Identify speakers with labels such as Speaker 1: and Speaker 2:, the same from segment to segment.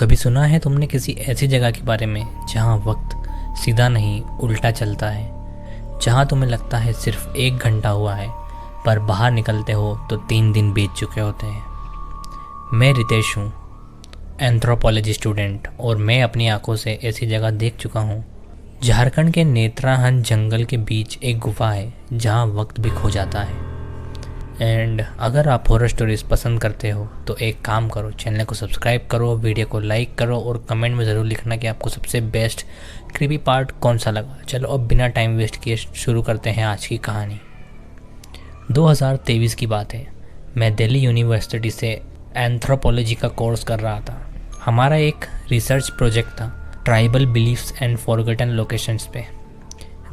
Speaker 1: कभी सुना है तुमने किसी ऐसी जगह के बारे में जहाँ वक्त सीधा नहीं उल्टा चलता है, जहाँ तुम्हें लगता है सिर्फ 1 घंटा हुआ है पर बाहर निकलते हो तो 3 दिन बीत चुके होते हैं। मैं रितेश हूँ, एंथ्रोपोलॉजी स्टूडेंट, और मैं अपनी आंखों से ऐसी जगह देख चुका हूँ। झारखंड के नेत्राहन जंगल के बीच एक गुफा है जहाँ वक्त भी खो जाता है। एंड अगर आप हॉरर स्टोरीज पसंद करते हो तो एक काम करो, चैनल को सब्सक्राइब करो, वीडियो को लाइक करो और कमेंट में ज़रूर लिखना कि आपको सबसे बेस्ट क्रीपी पार्ट कौन सा लगा। चलो अब बिना टाइम वेस्ट किए शुरू करते हैं आज की कहानी। 2023 की बात है। मैं दिल्ली यूनिवर्सिटी से एंथ्रोपोलॉजी का कोर्स कर रहा था। हमारा एक रिसर्च प्रोजेक्ट था tribal beliefs and forgotten locations पे।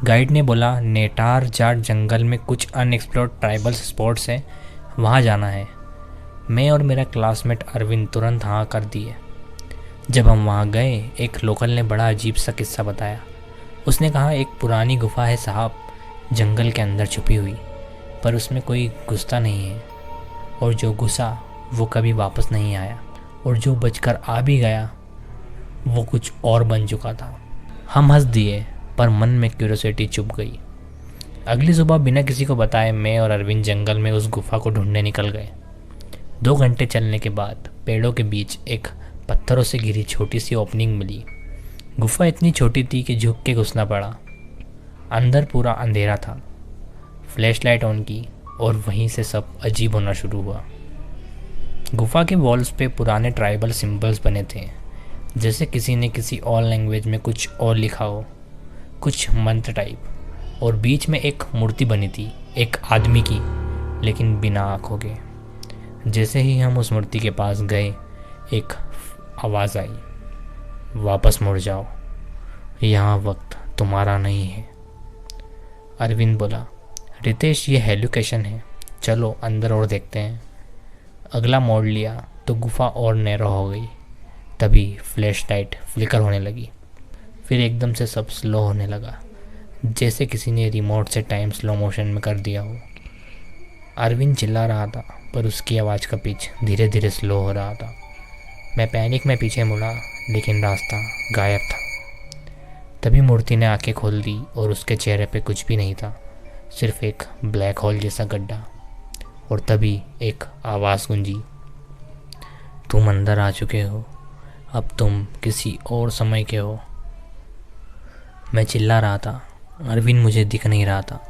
Speaker 1: गाइड ने बोला नेटार जाट जंगल में कुछ अनएक्सप्लोर्ड ट्राइबल स्पॉट्स हैं, वहाँ जाना है। मैं और मेरा क्लासमेट अरविंद तुरंत हाँ कर दिए। जब हम वहाँ गए, एक लोकल ने बड़ा अजीब सा किस्सा बताया। उसने कहा एक पुरानी गुफा है साहब, जंगल के अंदर छुपी हुई, पर उसमें कोई घुसता नहीं है, और जो घुसा वो कभी वापस नहीं आया, और जो बचकर आ भी गया वो कुछ और बन चुका था। हम हंस दिए पर मन में क्यूरियोसिटी चुप गई। अगली सुबह बिना किसी को बताए मैं और अरविंद जंगल में उस गुफा को ढूंढने निकल गए। 2 घंटे चलने के बाद पेड़ों के बीच एक पत्थरों से घिरी छोटी सी ओपनिंग मिली। गुफा इतनी छोटी थी कि झुक के घुसना पड़ा। अंदर पूरा अंधेरा था। फ्लैशलाइट ऑन की और वहीं से सब अजीब होना शुरू हुआ। गुफा के वॉल्स पे पुराने ट्राइबल सिंबल्स बने थे, जैसे किसी ने किसी और लैंग्वेज में कुछ और लिखा हो, कुछ मंत्र टाइप। और बीच में एक मूर्ति बनी थी, एक आदमी की, लेकिन बिना आँखों के। जैसे ही हम उस मूर्ति के पास गए, एक आवाज़ आई, वापस मुड़ जाओ, यहाँ वक्त तुम्हारा नहीं है। अरविंद बोला, रितेश ये हेलुकेशन है, चलो अंदर और देखते हैं। अगला मोड़ लिया तो गुफा और नैरो हो गई। तभी फ्लैश लाइट फ्लिकर होने लगी। फिर एकदम से सब स्लो होने लगा, जैसे किसी ने रिमोट से टाइम स्लो मोशन में कर दिया हो। अरविंद चिल्ला रहा था पर उसकी आवाज़ का पिच धीरे धीरे स्लो हो रहा था। मैं पैनिक में पीछे मुड़ा, लेकिन रास्ता गायब था। तभी मूर्ति ने आंखें खोल दी और उसके चेहरे पे कुछ भी नहीं था, सिर्फ एक ब्लैक होल जैसा गड्ढा। और तभी एक आवाज़ गूंजी, तुम अंदर आ चुके हो, अब तुम किसी और समय के हो। मैं चिल्ला रहा था, अरविंद मुझे दिख नहीं रहा था।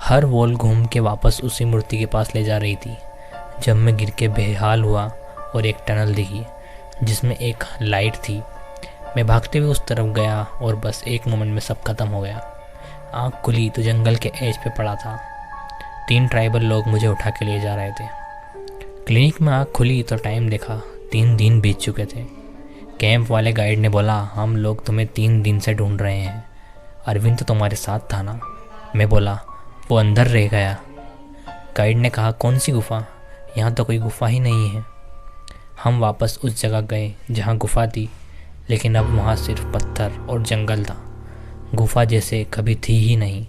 Speaker 1: हर वॉल घूम के वापस उसी मूर्ति के पास ले जा रही थी। जब मैं गिर के बेहाल हुआ और एक टनल दिखी जिसमें एक लाइट थी, मैं भागते हुए उस तरफ गया और बस एक मोमेंट में सब खत्म हो गया। आँख खुली तो जंगल के एज पे पड़ा था। 3 ट्राइबल लोग मुझे उठा के ले जा रहे थे। क्लिनिक में आँख खुली तो टाइम देखा, 3 दिन बीत चुके थे। कैंप वाले गाइड ने बोला, हम लोग तुम्हें 3 दिन से ढूंढ रहे हैं। अरविंद तो तुम्हारे साथ था ना? मैं बोला, वो अंदर रह गया। गाइड ने कहा, कौन सी गुफा? यहाँ तो कोई गुफा ही नहीं है। हम वापस उस जगह गए जहाँ गुफा थी, लेकिन अब वहाँ सिर्फ पत्थर और जंगल था। गुफा जैसे कभी थी ही नहीं।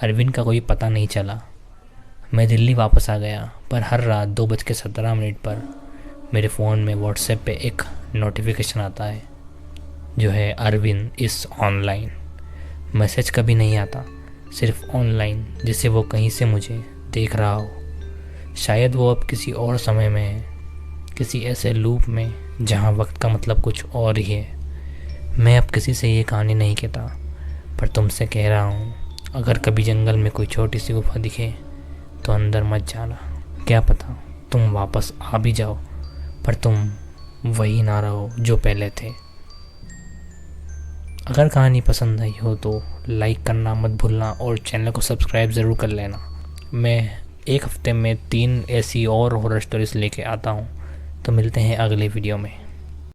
Speaker 1: अरविंद का कोई पता नहीं चला। मैं दिल्ली वापस आ गया, पर हर रात 2:17 पर मेरे फ़ोन में व्हाट्सएप पे एक नोटिफिकेशन आता है, जो है अरविंद इज़ ऑनलाइन। मैसेज कभी नहीं आता, सिर्फ ऑनलाइन, जैसे वो कहीं से मुझे देख रहा हो। शायद वो अब किसी और समय में है, किसी ऐसे लूप में जहाँ वक्त का मतलब कुछ और ही है। मैं अब किसी से ये कहानी नहीं कहता, पर तुमसे कह रहा हूँ, अगर कभी जंगल में कोई छोटी सी गुफा दिखे तो अंदर मत जाना। क्या पता तुम वापस आ भी जाओ, पर तुम वही ना रहो जो पहले थे। अगर कहानी पसंद आई हो तो लाइक करना मत भूलना और चैनल को सब्सक्राइब ज़रूर कर लेना। मैं एक हफ्ते में 3 ऐसी और हॉरर स्टोरीज लेके आता हूँ, तो मिलते हैं अगले वीडियो में।